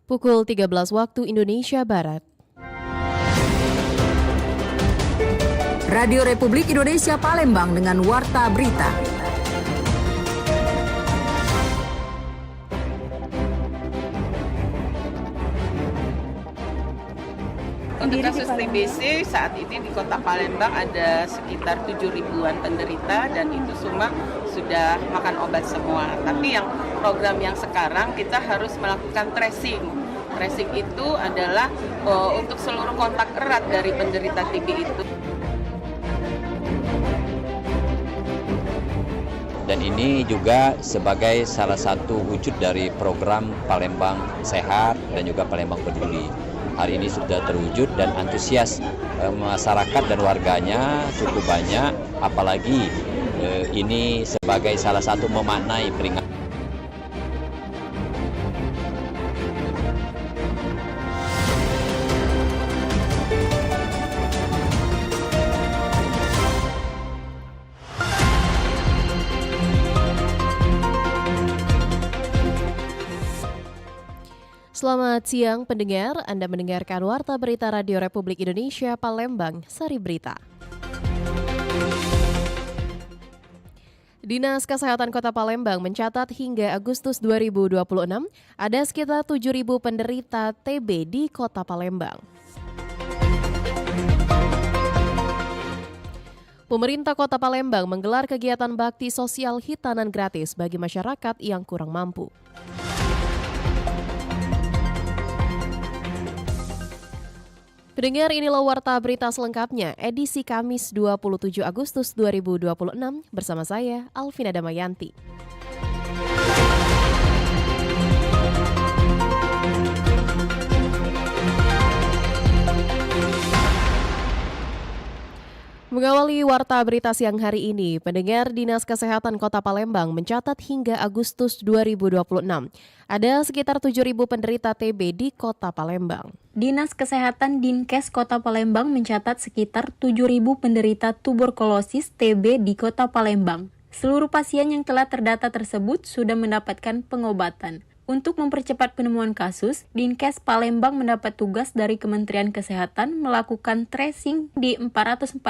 Pukul 13 waktu Indonesia Barat. Radio Republik Indonesia Palembang dengan Warta Berita. Untuk kasus TBC saat ini di Kota Palembang ada sekitar 7.000-an penderita dan itu semua sudah makan obat semua. Tapi yang program yang sekarang kita harus melakukan tracing. Tracing itu adalah untuk seluruh kontak erat dari penderita TB itu. Dan ini juga sebagai salah satu wujud dari program Palembang Sehat dan juga Palembang Peduli. Hari ini sudah terwujud dan antusias masyarakat dan warganya cukup banyak, apalagi ini sebagai salah satu memaknai peringatan. Selamat siang pendengar, Anda mendengarkan Warta Berita Radio Republik Indonesia Palembang, Sari Berita. Dinas Kesehatan Kota Palembang mencatat hingga Agustus 2026 ada sekitar 7.000 penderita TB di Kota Palembang. Pemerintah Kota Palembang menggelar kegiatan bakti sosial hitanan gratis bagi masyarakat yang kurang mampu. Pendengar, inilah Warta Berita selengkapnya, edisi Kamis 27 Agustus 2026, bersama saya, Alvina Damayanti. Mengawali Warta Berita siang hari ini, pendengar, Dinas Kesehatan Kota Palembang mencatat hingga Agustus 2026 ada sekitar 7.000 penderita TB di Kota Palembang. Dinas Kesehatan Dinkes Kota Palembang mencatat sekitar 7.000 penderita tuberkulosis TB di Kota Palembang. Seluruh pasien yang telah terdata tersebut sudah mendapatkan pengobatan. Untuk mempercepat penemuan kasus, Dinkes Palembang mendapat tugas dari Kementerian Kesehatan melakukan tracing di 444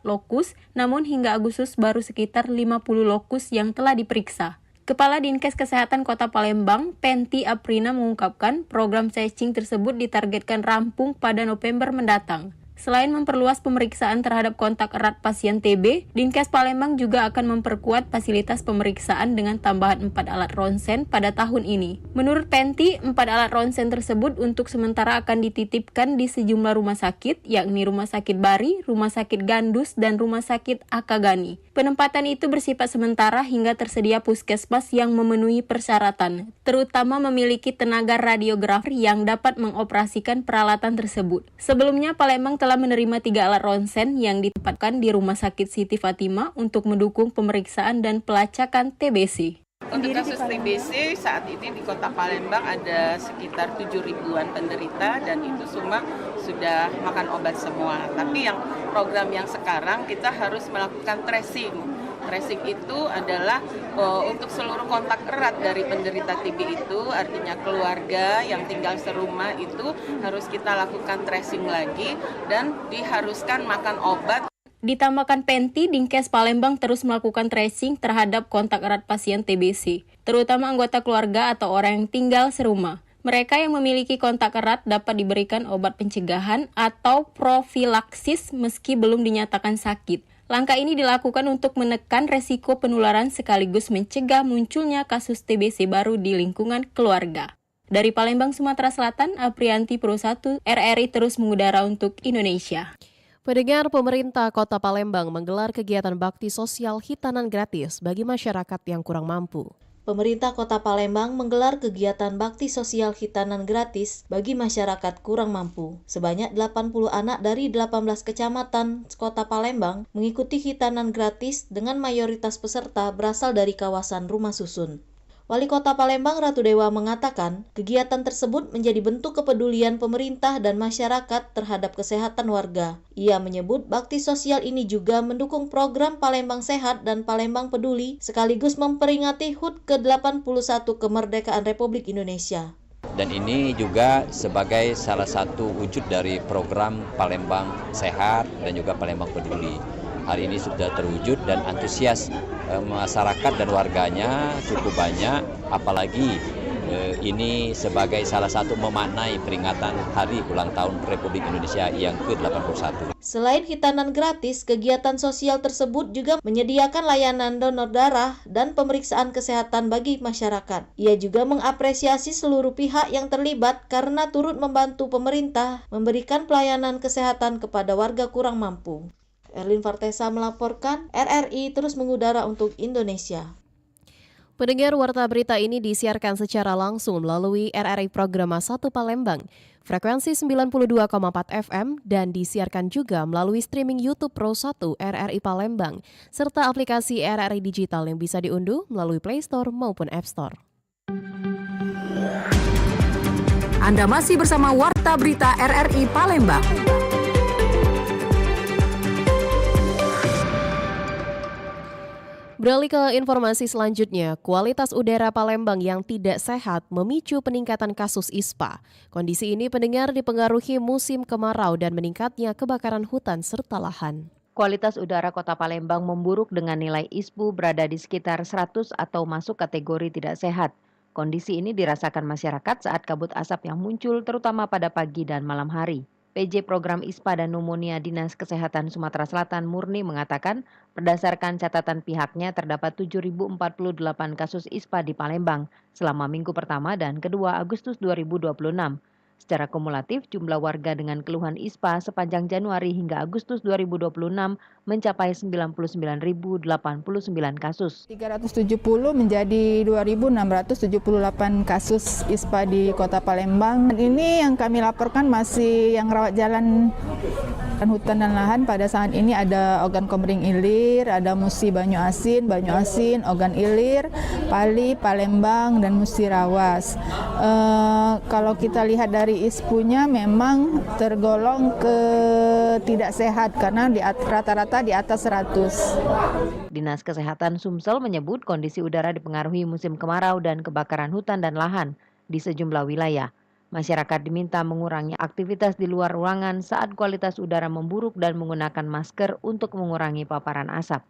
lokus, namun hingga Agustus baru sekitar 50 lokus yang telah diperiksa. Kepala Dinkes Kesehatan Kota Palembang, Penti Aprina mengungkapkan program tracing tersebut ditargetkan rampung pada November mendatang. Selain memperluas pemeriksaan terhadap kontak erat pasien TB, Dinkes Palembang juga akan memperkuat fasilitas pemeriksaan dengan tambahan 4 alat ronsen pada tahun ini. Menurut Penti, 4 alat ronsen tersebut untuk sementara akan dititipkan di sejumlah rumah sakit, yakni Rumah Sakit Bari, Rumah Sakit Gandus, dan Rumah Sakit Akagani. Penempatan itu bersifat sementara hingga tersedia puskesmas yang memenuhi persyaratan, terutama memiliki tenaga radiografer yang dapat mengoperasikan peralatan tersebut. Sebelumnya, Palembang telah menerima 3 alat ronsen yang ditempatkan di Rumah Sakit Siti Fatimah untuk mendukung pemeriksaan dan pelacakan TBC. Untuk kasus TBC saat ini di Kota Palembang ada sekitar 7.000-an penderita dan itu semua sudah makan obat semua. Tapi yang program yang sekarang kita harus melakukan tracing. Tracing itu adalah untuk seluruh kontak erat dari penderita TB itu, artinya keluarga yang tinggal serumah itu harus kita lakukan tracing lagi dan diharuskan makan obat. Ditambahkan Penti, Dinkes Palembang terus melakukan tracing terhadap kontak erat pasien TBC, terutama anggota keluarga atau orang yang tinggal serumah. Mereka yang memiliki kontak erat dapat diberikan obat pencegahan atau profilaksis meski belum dinyatakan sakit. Langkah ini dilakukan untuk menekan resiko penularan sekaligus mencegah munculnya kasus TBC baru di lingkungan keluarga. Dari Palembang, Sumatera Selatan, Aprianti Pro 1, RRI terus mengudara untuk Indonesia. Pendengar, pemerintah Kota Palembang menggelar kegiatan bakti sosial hitanan gratis bagi masyarakat yang kurang mampu. Pemerintah Kota Palembang menggelar kegiatan bakti sosial hitanan gratis bagi masyarakat kurang mampu. Sebanyak 80 anak dari 18 kecamatan Kota Palembang mengikuti hitanan gratis dengan mayoritas peserta berasal dari kawasan rumah susun. Wali Kota Palembang Ratu Dewa mengatakan, kegiatan tersebut menjadi bentuk kepedulian pemerintah dan masyarakat terhadap kesehatan warga. Ia menyebut bakti sosial ini juga mendukung program Palembang Sehat dan Palembang Peduli sekaligus memperingati HUT ke-81 kemerdekaan Republik Indonesia. Dan ini juga sebagai salah satu wujud dari program Palembang Sehat dan juga Palembang Peduli. Hari ini sudah terwujud dan antusias masyarakat dan warganya cukup banyak, apalagi ini sebagai salah satu memaknai peringatan Hari Ulang Tahun Republik Indonesia yang ke-81. Selain hitanan gratis, kegiatan sosial tersebut juga menyediakan layanan donor darah dan pemeriksaan kesehatan bagi masyarakat. Ia juga mengapresiasi seluruh pihak yang terlibat karena turut membantu pemerintah memberikan pelayanan kesehatan kepada warga kurang mampu. Erlin Fartesa melaporkan, RRI terus mengudara untuk Indonesia. Pendengar, warta berita ini disiarkan secara langsung melalui RRI Programa 1 Palembang, frekuensi 92,4 FM, dan disiarkan juga melalui streaming YouTube Pro 1 RRI Palembang, serta aplikasi RRI Digital yang bisa diunduh melalui Play Store maupun App Store. Anda masih bersama Warta Berita RRI Palembang. Beralih ke informasi selanjutnya, kualitas udara Palembang yang tidak sehat memicu peningkatan kasus ISPA. Kondisi ini pendengar dipengaruhi musim kemarau dan meningkatnya kebakaran hutan serta lahan. Kualitas udara Kota Palembang memburuk dengan nilai ISPU berada di sekitar 100 atau masuk kategori tidak sehat. Kondisi ini dirasakan masyarakat saat kabut asap yang muncul terutama pada pagi dan malam hari. PJ Program ISPA dan Pneumonia Dinas Kesehatan Sumatera Selatan Murni mengatakan, berdasarkan catatan pihaknya terdapat 7.048 kasus ISPA di Palembang selama minggu pertama dan kedua Agustus 2026. Secara kumulatif, jumlah warga dengan keluhan ISPA sepanjang Januari hingga Agustus 2026 mencapai 99.089 kasus. 370 menjadi 2.678 kasus ISPA di Kota Palembang. Ini yang kami laporkan masih yang rawat jalan hutan dan lahan. Pada saat ini ada Ogan Komering Ilir, ada Musi Banyu Asin, Ogan Ilir, Pali, Palembang, dan Musi Rawas. Kalau kita lihat dari ISPU-nya memang tergolong ke tidak sehat karena rata-rata di atas 100. Dinas Kesehatan Sumsel menyebut kondisi udara dipengaruhi musim kemarau dan kebakaran hutan dan lahan di sejumlah wilayah. Masyarakat diminta mengurangi aktivitas di luar ruangan saat kualitas udara memburuk dan menggunakan masker untuk mengurangi paparan asap.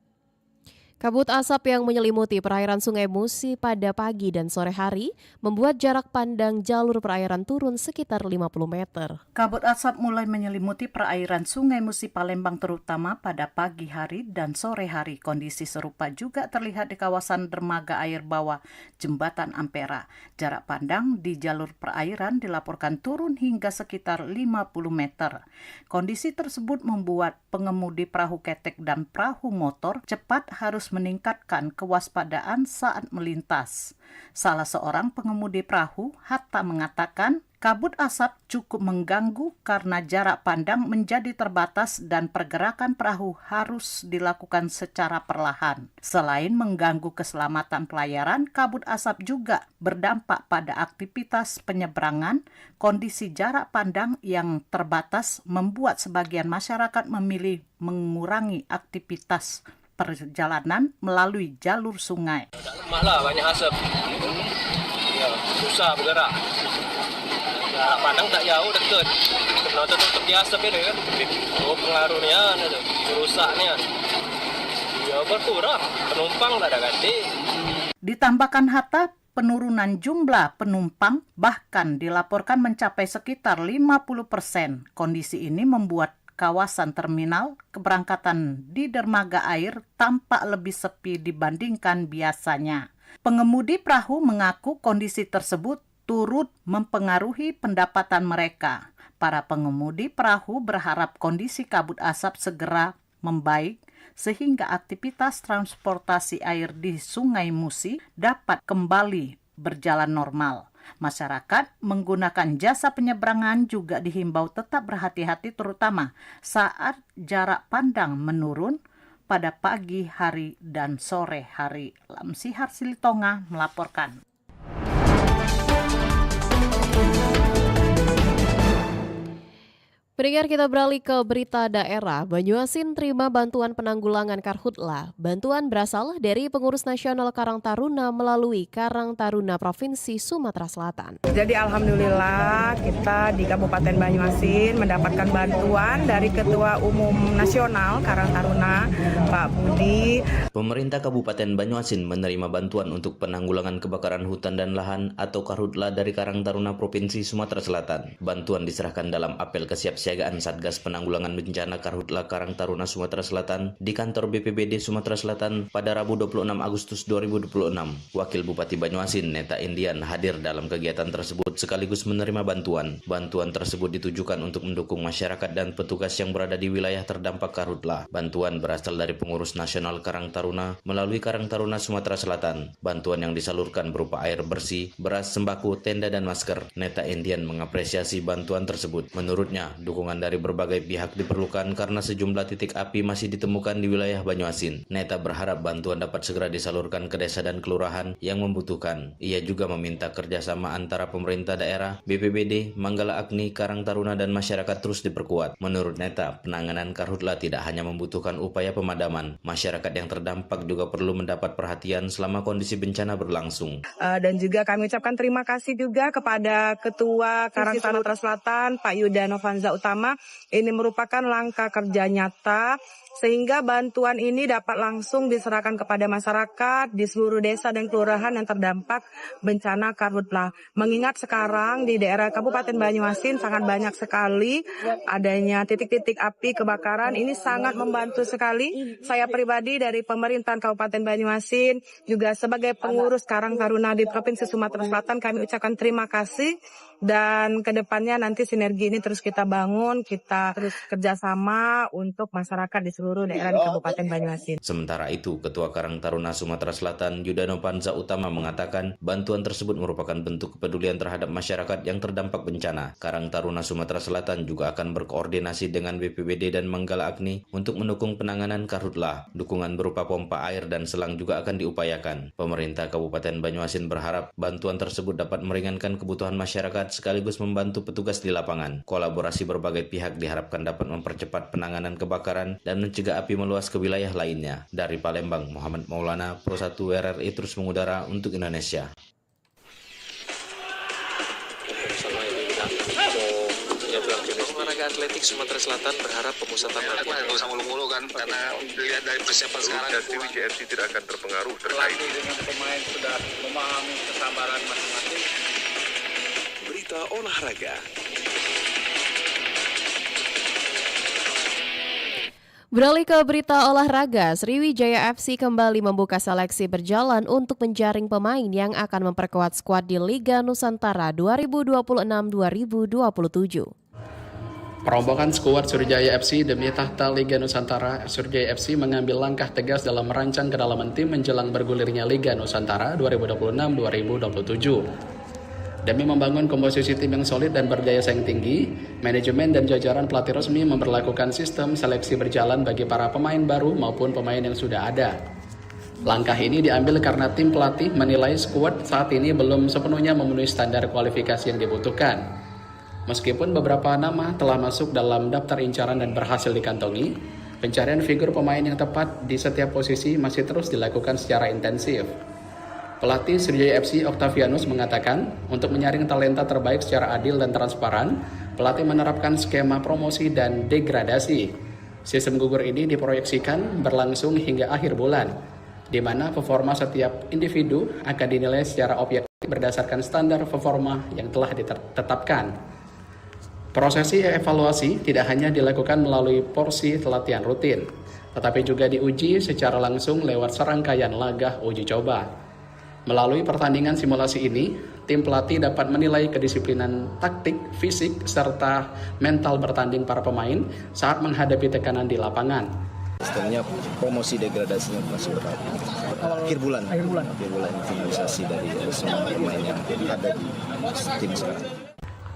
Kabut asap yang menyelimuti perairan Sungai Musi pada pagi dan sore hari membuat jarak pandang jalur perairan turun sekitar 50 meter. Kabut asap mulai menyelimuti perairan Sungai Musi Palembang terutama pada pagi hari dan sore hari. Kondisi serupa juga terlihat di kawasan dermaga air bawah Jembatan Ampera. Jarak pandang di jalur perairan dilaporkan turun hingga sekitar 50 meter. Kondisi tersebut membuat pengemudi perahu ketek dan perahu motor cepat harus meningkatkan kewaspadaan saat melintas. Salah seorang pengemudi perahu, Hatta, mengatakan kabut asap cukup mengganggu karena jarak pandang menjadi terbatas dan pergerakan perahu harus dilakukan secara perlahan. Selain mengganggu keselamatan pelayaran, kabut asap juga berdampak pada aktivitas penyeberangan. Kondisi jarak pandang yang terbatas membuat sebagian masyarakat memilih mengurangi aktivitas perjalanan melalui jalur sungai. Malah banyak asap, ya, susah bergerak. Jarak pandang tak jauh, dekat. Kena tutup di asap ini kan. Oh, pengaruhnya, rusaknya. Ya berkurang, penumpang tak ada ganti. Ditambahkan Hatta, penurunan jumlah penumpang bahkan dilaporkan mencapai sekitar 50%. Kondisi ini membuat kawasan terminal keberangkatan di dermaga air tampak lebih sepi dibandingkan biasanya. Pengemudi perahu mengaku kondisi tersebut turut mempengaruhi pendapatan mereka. Para pengemudi perahu berharap kondisi kabut asap segera membaik sehingga aktivitas transportasi air di Sungai Musi dapat kembali berjalan normal. Masyarakat menggunakan jasa penyeberangan juga dihimbau tetap berhati-hati terutama saat jarak pandang menurun pada pagi hari dan sore hari. Lamsihar Silitonga melaporkan. Pendengar, kita beralih ke berita daerah. Banyuasin terima bantuan penanggulangan karhutla. Bantuan berasal dari Pengurus Nasional Karang Taruna melalui Karang Taruna Provinsi Sumatera Selatan. Jadi alhamdulillah kita di Kabupaten Banyuasin mendapatkan bantuan dari Ketua Umum Nasional Karang Taruna, Pak Budi. Pemerintah Kabupaten Banyuasin menerima bantuan untuk penanggulangan kebakaran hutan dan lahan atau karhutla dari Karang Taruna Provinsi Sumatera Selatan. Bantuan diserahkan dalam apel kesiapsiagaan Satgas Penanggulangan Bencana Karhutla Karang Taruna Sumatera Selatan di kantor BPBD Sumatera Selatan pada Rabu 26 Agustus 2026. Wakil Bupati Banyuasin, Neta Indian, hadir dalam kegiatan tersebut sekaligus menerima bantuan. Bantuan tersebut ditujukan untuk mendukung masyarakat dan petugas yang berada di wilayah terdampak karhutla. Bantuan berasal dari Pengurus Nasional Karang Taruna melalui Karang Taruna Sumatera Selatan. Bantuan yang disalurkan berupa air bersih, beras, sembako, tenda, dan masker. Neta Indian mengapresiasi bantuan tersebut. Menurutnya, dukungan dari berbagai pihak diperlukan karena sejumlah titik api masih ditemukan di wilayah Banyuasin. Neta berharap bantuan dapat segera disalurkan ke desa dan kelurahan yang membutuhkan. Ia juga meminta kerjasama antara pemerintah daerah, BPBD, Manggala Agni, Karang Taruna, dan masyarakat terus diperkuat. Menurut Neta, penanganan karhutla tidak hanya membutuhkan upaya pemadaman. Masyarakat yang terdampak juga perlu mendapat perhatian selama kondisi bencana berlangsung. Dan juga kami ucapkan terima kasih juga kepada Ketua Karang Sumatera Selatan, Pak Yuda Novanza Utama. Ini merupakan langkah kerja nyata sehingga bantuan ini dapat langsung diserahkan kepada masyarakat di seluruh desa dan kelurahan yang terdampak bencana karhutla. Mengingat sekarang di daerah Kabupaten Banyuasin sangat banyak sekali adanya titik-titik api kebakaran, ini sangat membantu sekali. Saya pribadi dari pemerintahan Kabupaten Banyuasin juga sebagai pengurus Karang Taruna di Provinsi Sumatera Selatan, kami ucapkan terima kasih. Dan kedepannya nanti sinergi ini terus kita bangun, kita terus kerjasama untuk masyarakat di seluruh daerah di Kabupaten Banyuasin. Sementara itu, Ketua Karang Taruna Sumatera Selatan Yudano Panza Utama mengatakan bantuan tersebut merupakan bentuk kepedulian terhadap masyarakat yang terdampak bencana. Karang Taruna Sumatera Selatan juga akan berkoordinasi dengan BPBD dan Manggala Agni untuk mendukung penanganan karhutla. Dukungan berupa pompa air dan selang juga akan diupayakan. Pemerintah Kabupaten Banyuasin berharap bantuan tersebut dapat meringankan kebutuhan masyarakat sekaligus membantu petugas di lapangan. Kolaborasi berbagai pihak diharapkan dapat mempercepat penanganan kebakaran dan mencegah api meluas ke wilayah lainnya. Dari Palembang, Muhammad Maulana, Pro 1 RRI terus mengudara untuk Indonesia. Olahraga atletik Sumatera Selatan berharap pemusatan latihan nggak usah mulu-mulu kan, karena dilihat dari persiapan sekarang JFC tidak akan terpengaruh terkait dengan pemain sudah memahami kesabaran masing-masing. Berita olahraga. Beralih ke berita olahraga, Sriwijaya FC kembali membuka seleksi berjalan untuk menjaring pemain yang akan memperkuat skuad di Liga Nusantara 2026-2027. Perombakan skuad Sriwijaya FC demi tahta Liga Nusantara, Sriwijaya FC mengambil langkah tegas dalam merancang kedalaman tim menjelang bergulirnya Liga Nusantara 2026-2027. Demi membangun komposisi tim yang solid dan berdaya saing tinggi, manajemen dan jajaran pelatih resmi memberlakukan sistem seleksi berjalan bagi para pemain baru maupun pemain yang sudah ada. Langkah ini diambil karena tim pelatih menilai skuad saat ini belum sepenuhnya memenuhi standar kualifikasi yang dibutuhkan. Meskipun beberapa nama telah masuk dalam daftar incaran dan berhasil dikantongi, pencarian figur pemain yang tepat di setiap posisi masih terus dilakukan secara intensif. Pelatih Sriwijaya FC Octavianus mengatakan, untuk menyaring talenta terbaik secara adil dan transparan, pelatih menerapkan skema promosi dan degradasi. Sistem gugur ini diproyeksikan berlangsung hingga akhir bulan, di mana performa setiap individu akan dinilai secara objektif berdasarkan standar performa yang telah ditetapkan. Prosesi evaluasi tidak hanya dilakukan melalui porsi latihan rutin, tetapi juga diuji secara langsung lewat serangkaian laga uji coba. Melalui pertandingan simulasi ini, tim pelatih dapat menilai kedisiplinan taktik, fisik, serta mental bertanding para pemain saat menghadapi tekanan di lapangan. Sistemnya promosi degradasinya masih berlaku. Akhir bulan finalisasi dari semua pemain yang ada di tim sekarang.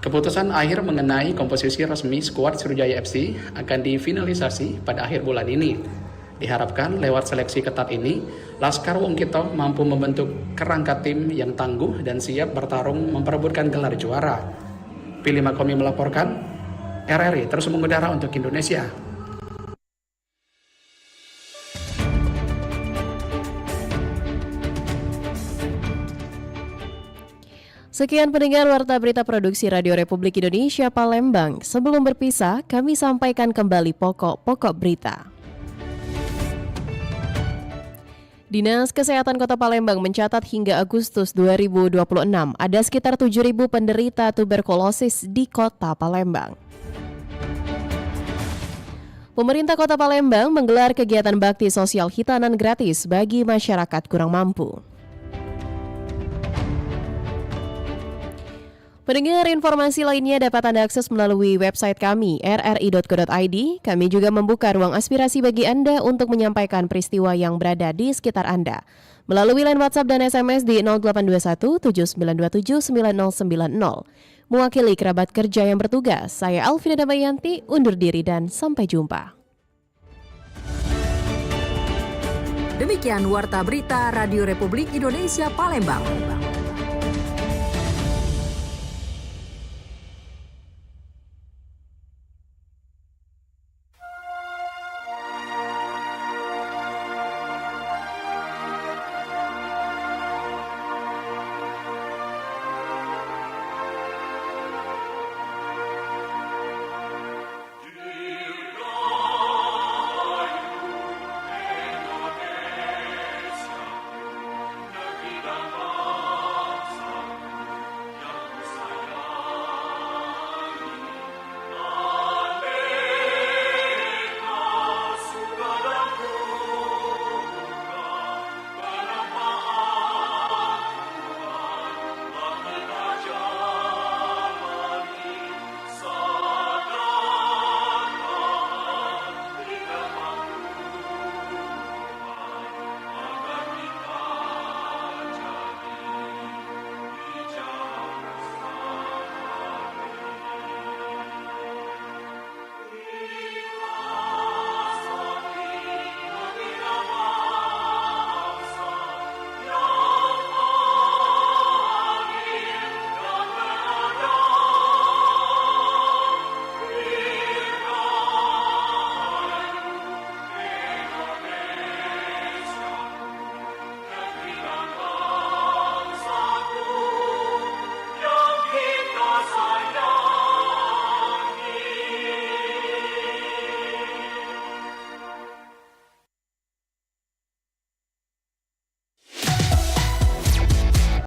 Keputusan akhir mengenai komposisi resmi skuad Sriwijaya FC akan difinalisasi pada akhir bulan ini. Diharapkan lewat seleksi ketat ini, Laskar Wong Kito mampu membentuk kerangka tim yang tangguh dan siap bertarung memperebutkan gelar juara. Pilih Makomi melaporkan RRI terus mengudara untuk Indonesia. Sekian pendengar Warta Berita Produksi Radio Republik Indonesia Palembang. Sebelum berpisah, kami sampaikan kembali pokok-pokok berita. Dinas Kesehatan Kota Palembang mencatat hingga Agustus 2026 ada sekitar 7.000 penderita tuberkulosis di Kota Palembang. Pemerintah Kota Palembang menggelar kegiatan bakti sosial hitanan gratis bagi masyarakat kurang mampu. Pendengar, informasi lainnya dapat Anda akses melalui website kami rri.co.id. Kami juga membuka ruang aspirasi bagi Anda untuk menyampaikan peristiwa yang berada di sekitar Anda. Melalui line WhatsApp dan SMS di 0821 7927 9090. Mewakili kerabat kerja yang bertugas, saya Alvina Damayanti undur diri dan sampai jumpa. Demikian Warta Berita Radio Republik Indonesia Palembang.